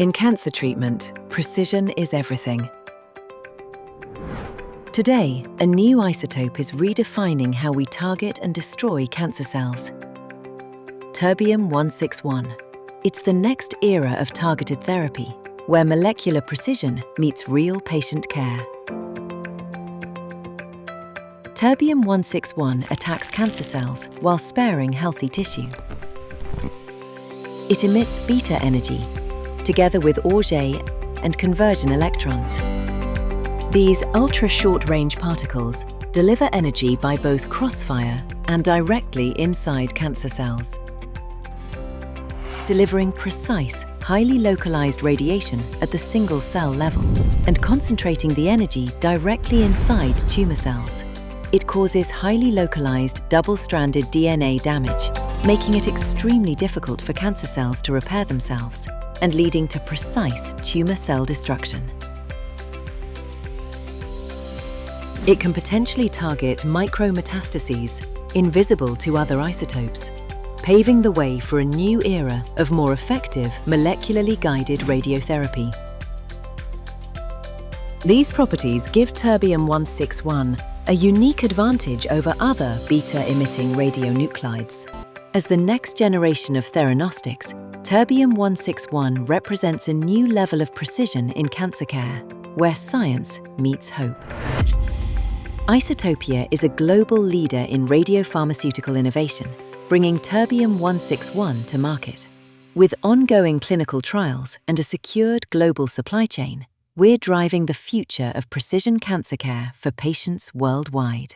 In cancer treatment, precision is everything. Today, a new isotope is redefining how we target and destroy cancer cells. Terbium-161. It's the next era of targeted therapy, where molecular precision meets real patient care. Terbium-161 attacks cancer cells while sparing healthy tissue. It emits beta energy, together with Auger and conversion electrons. These ultra-short-range particles deliver energy by both crossfire and directly inside cancer cells, delivering precise, highly localized radiation at the single-cell level and concentrating the energy directly inside tumor cells. It causes highly localized double-stranded DNA damage, making it extremely difficult for cancer cells to repair themselves and leading to precise tumor cell destruction. It can potentially target micro-metastases, invisible to other isotopes, paving the way for a new era of more effective molecularly guided radiotherapy. These properties give Terbium-161 a unique advantage over other beta-emitting radionuclides. As the next generation of theranostics, Terbium-161 represents a new level of precision in cancer care, where science meets hope. Isotopia is a global leader in radiopharmaceutical innovation, bringing Terbium-161 to market. With ongoing clinical trials and a secured global supply chain, we're driving the future of precision cancer care for patients worldwide.